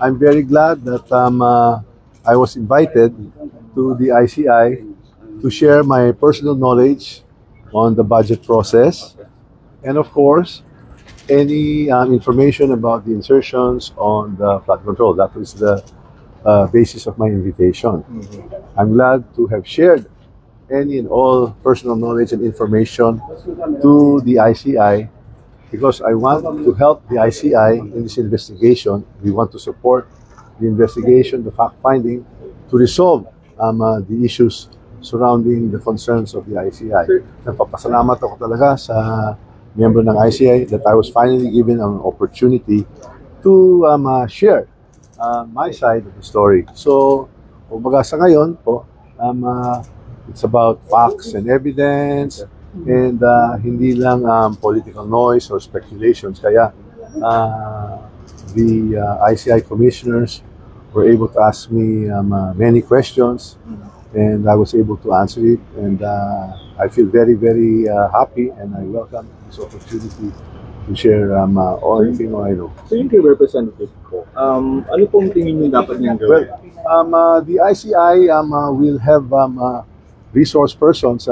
I'm very glad that I was invited to the ICI to share my personal knowledge on the budget process, and of course, any information about the insertions on the flood control. That was the basis of my invitation. I'm glad to have shared any and all personal knowledge and information to the ICI because I want to help the ICI in this investigation. We want to support the investigation, the fact-finding, to resolve the issues surrounding the concerns of the ICI. Nagpapasalamat ako talaga sa member ng ICI that I was finally given an opportunity to share my side of the story. So, kumbaga sa ngayon po, it's about facts and evidence and hindi lang political noise or speculations. Kaya the ICI commissioners were able to ask me many questions and I was able to answer it, and I feel very, very happy, and I welcome this opportunity to share everything I know. So yung kay representative po, ano pong tingin niyo dapat niyang gawin? Well, the ICI will have resource persons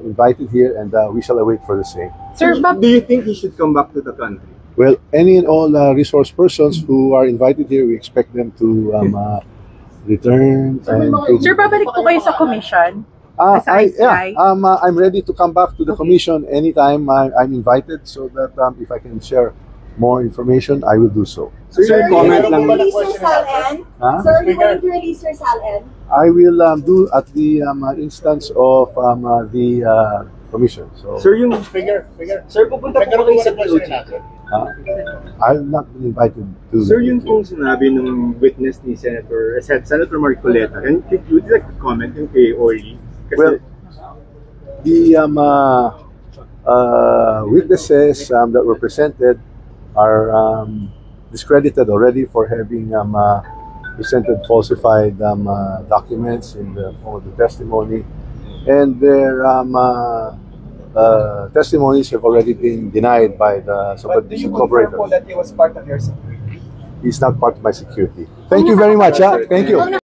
invited here, and we shall await for the same. Sir, do you think he should come back to the country? Well, any and all resource persons who are invited here, we expect them to return. Sir, babalik po kayo sa commission? I'm ready to come back to the commission anytime I'm invited, so that if I can share more information, I will do so. So Sir, comment lang. release your SALN? Sir, you going to release your SALN? I will do at the instance of the commission. So, Sir, yung Sir, pupunta po kayo sa POG. I've not been invited to. Sir, yung pong sinabi ng witness ni Senator Marcoleta, and would you like to comment yung kay Ori? Well, the witnesses that were presented are discredited already for having presented falsified documents in the form of the testimony, and their testimonies have already been denied by the corporators. That he was part of your security? He's not part of my security. Thank you very much. Thank you.